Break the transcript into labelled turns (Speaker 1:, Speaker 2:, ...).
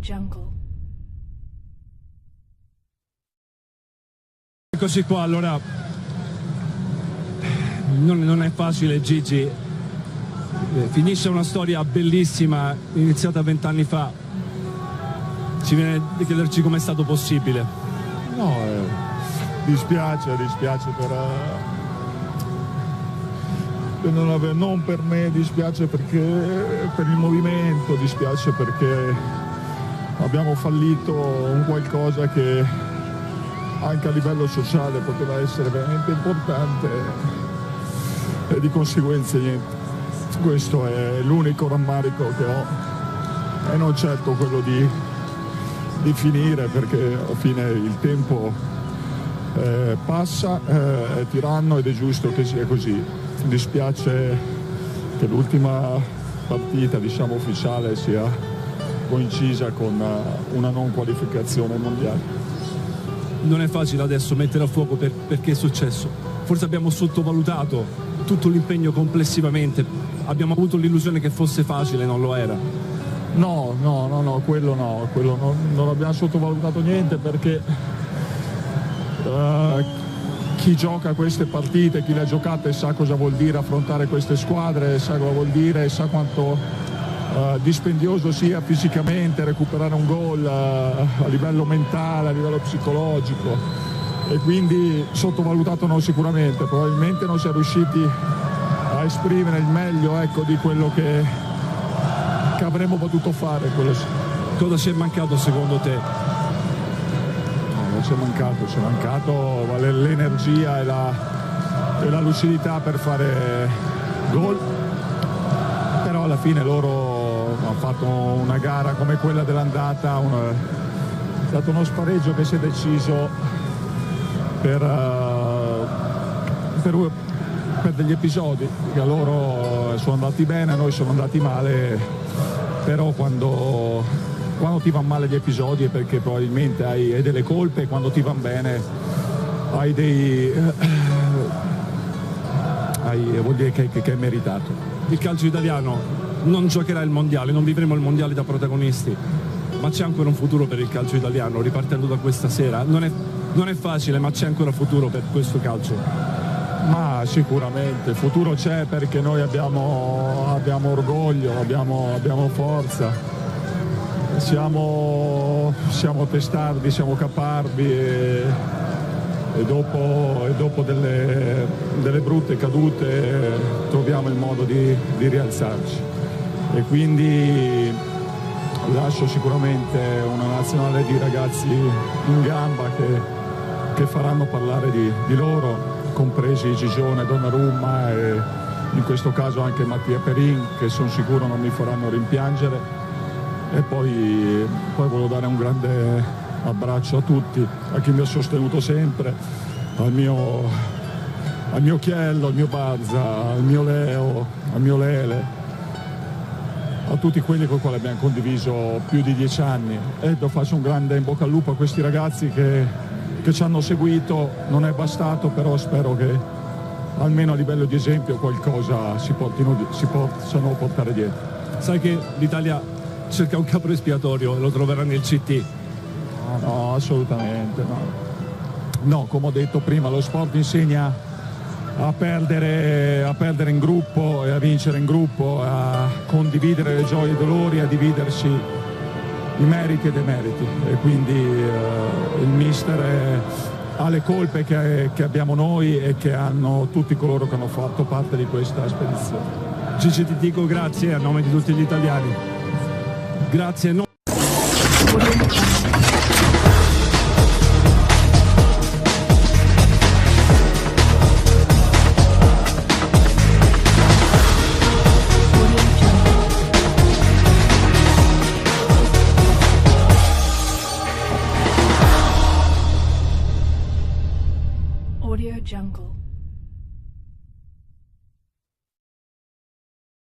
Speaker 1: Jungle.
Speaker 2: Eccoci qua, allora non è facile, Gigi, finisce una storia bellissima iniziata 20 anni fa, ci viene di chiederci com'è stato possibile.
Speaker 3: No, dispiace non per me, dispiace perché per il movimento, dispiace perché abbiamo fallito un qualcosa che anche a livello sociale poteva essere veramente importante e di conseguenza niente. Questo è l'unico rammarico che ho e non certo quello di finire, perché alla fine il tempo passa, è tiranno ed è giusto che sia così. Dispiace che l'ultima partita, diciamo, ufficiale sia coincisa con una non qualificazione mondiale.
Speaker 2: Non è facile adesso mettere a fuoco perché è successo. Forse abbiamo sottovalutato tutto l'impegno complessivamente, abbiamo avuto l'illusione che fosse facile, non lo era.
Speaker 3: No, quello non abbiamo sottovalutato niente, perché chi gioca queste partite, chi le ha giocate sa cosa vuol dire affrontare queste squadre, sa cosa vuol dire, sa quanto dispendioso sia fisicamente recuperare un gol a livello mentale, a livello psicologico, e quindi sottovalutato no sicuramente, probabilmente non si è riusciti a esprimere il meglio, ecco, di quello che avremmo potuto fare.
Speaker 2: Cosa ci è mancato secondo te?
Speaker 3: No, ci è mancato l'energia e la lucidità per fare gol, però alla fine loro hanno fatto una gara come quella dell'andata, è stato uno spareggio che si è deciso per degli episodi che a loro sono andati bene, a noi sono andati male, però quando ti vanno male gli episodi è perché probabilmente hai delle colpe, e quando ti vanno bene vuol dire che è meritato.
Speaker 2: Il calcio italiano non giocherà il mondiale, non vivremo il mondiale da protagonisti, ma c'è ancora un futuro per il calcio italiano, ripartendo da questa sera. Non è facile, ma c'è ancora futuro per questo calcio.
Speaker 3: Ma sicuramente il futuro c'è, perché noi abbiamo orgoglio, abbiamo forza, siamo testardi, siamo caparbi e dopo delle brutte cadute troviamo il modo di rialzarci, e quindi lascio sicuramente una nazionale di ragazzi in gamba che faranno parlare di loro, compresi Gigione, Donnarumma e in questo caso anche Mattia Perin, che sono sicuro non mi faranno rimpiangere. E poi voglio dare un grande abbraccio a tutti, a chi mi ha sostenuto sempre, al mio Chiello, al mio Barza, al mio Leo, al mio Lele, a tutti quelli con i quali abbiamo condiviso più di 10 anni, e faccio un grande in bocca al lupo a questi ragazzi che ci hanno seguito. Non è bastato, però spero che almeno a livello di esempio qualcosa si possano portare dietro.
Speaker 2: Sai che l'Italia cerca un capro espiatorio e lo troverà nel CT?
Speaker 3: No, assolutamente no, come ho detto prima, lo sport insegna a perdere in gruppo e a vincere in gruppo, a condividere le gioie e i dolori, a dividersi i meriti e i demeriti, e quindi il mister ha le colpe che abbiamo noi e che hanno tutti coloro che hanno fatto parte di questa spedizione.
Speaker 2: Gigi, ti dico grazie a nome di tutti gli italiani. Grazie.